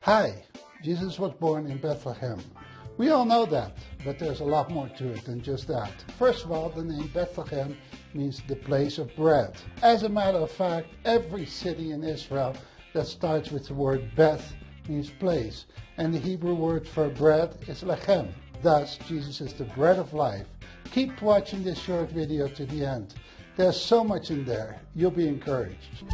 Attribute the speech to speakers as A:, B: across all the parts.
A: Hi, Jesus was born in Bethlehem. We all know that, but there's a lot more to it than just that. First of all, the name Bethlehem means the place of bread. As a matter of fact, every city in Israel that starts with the word Beth means place, and the Hebrew word for bread is lechem. Thus, Jesus is the bread of life. Keep watching this short video to the end. There's so much in there. You'll be encouraged.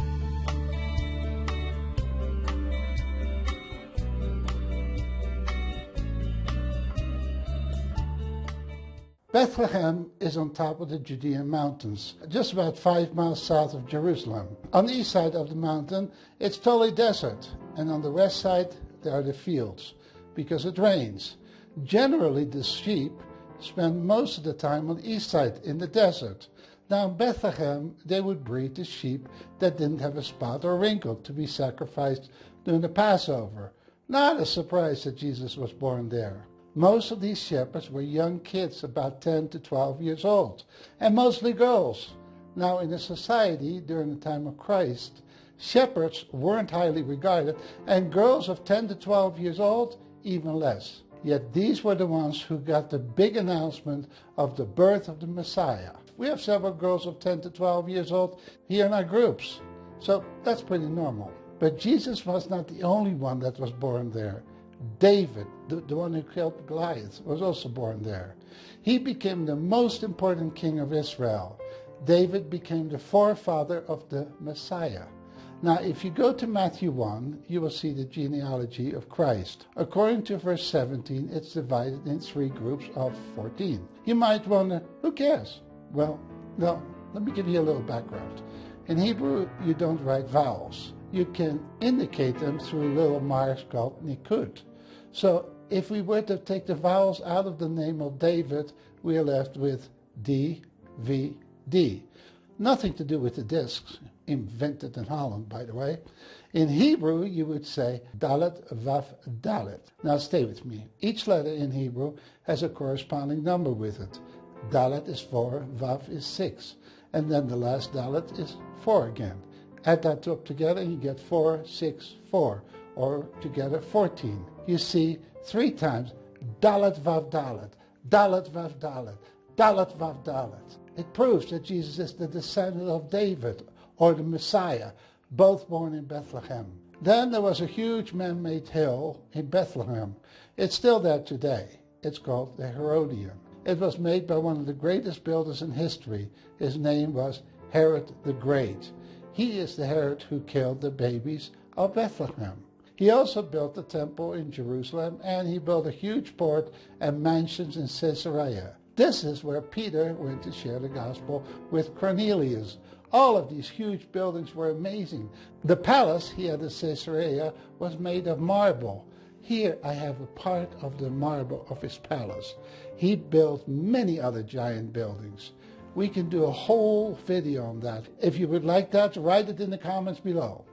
A: Bethlehem is on top of the Judean mountains, just about 5 miles south of Jerusalem. On the east side of the mountain, it's totally desert, and on the west side, there are the fields, because it rains. Generally, the sheep spend most of the time on the east side, in the desert. Now in Bethlehem, they would breed the sheep that didn't have a spot or wrinkle to be sacrificed during the Passover. Not a surprise that Jesus was born there. Most of these shepherds were young kids, about 10 to 12 years old, and mostly girls. Now, in a society during the time of Christ, shepherds weren't highly regarded, and girls of 10 to 12 years old, even less. Yet these were the ones who got the big announcement of the birth of the Messiah. We have several girls of 10 to 12 years old here in our groups, so that's pretty normal. But Jesus was not the only one that was born there. David, the one who killed Goliath, was also born there. He became the most important king of Israel. David became the forefather of the Messiah. Now, if you go to Matthew 1, you will see the genealogy of Christ. According to verse 17, it's divided in 3 groups of 14. You might wonder, who cares? Well, no, let me give you a little background. In Hebrew, you don't write vowels. You can indicate them through little marks called nikud. So if we were to take the vowels out of the name of David, we are left with D, V, D. Nothing to do with the discs, invented in Holland, by the way. In Hebrew, you would say Dalet, Vav, Dalet. Now stay with me. Each letter in Hebrew has a corresponding number with it. Dalet is 4, Vav is 6, and then the last Dalet is 4 again. Add that two up together and you get 4, 6, 4, or together 14. You see, 3 times, Dalet Vav Dalet, Dalet Vav Dalet, Dalet Vav Dalet. It proves that Jesus is the descendant of David, or the Messiah, both born in Bethlehem. Then there was a huge man-made hill in Bethlehem. It's still there today. It's called the Herodian. It was made by one of the greatest builders in history. His name was Herod the Great. He is the Herod who killed the babies of Bethlehem. He also built the temple in Jerusalem, and he built a huge port and mansions in Caesarea. This is where Peter went to share the gospel with Cornelius. All of these huge buildings were amazing. The palace he had at Caesarea was made of marble. Here I have a part of the marble of his palace. He built many other giant buildings. We can do a whole video on that. If you would like that, write it in the comments below.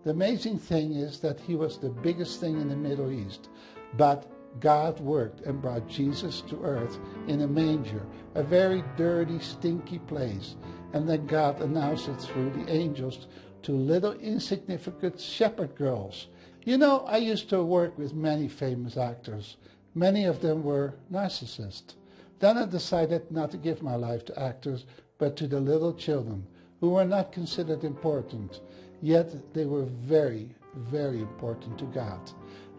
A: The amazing thing is that he was the biggest thing in the Middle East, but God worked and brought Jesus to earth in a manger, a very dirty, stinky place. And then God announced it through the angels to little insignificant shepherd girls. You know, I used to work with many famous actors. Many of them were narcissists. Then I decided not to give my life to actors, but to the little children who were not considered important, yet they were very, very important to God.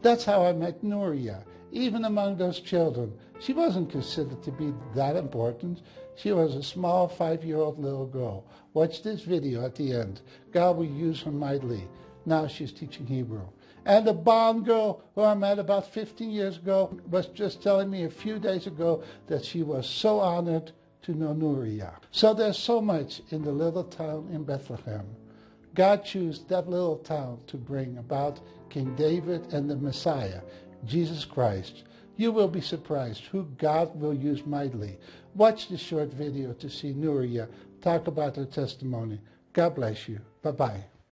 A: That's how I met Nuria. Even among those children, she wasn't considered to be that important. She was a small 5-year-old little girl. Watch this video at the end. God will use her mightily. Now she's teaching Hebrew. And the Bond girl who I met about 15 years ago was just telling me a few days ago that she was so honored to know Nuria. So there's so much in the little town in Bethlehem. God chose that little town to bring about King David and the Messiah, Jesus Christ. You will be surprised who God will use mightily. Watch this short video to see Nuria talk about her testimony. God bless you. Bye-bye.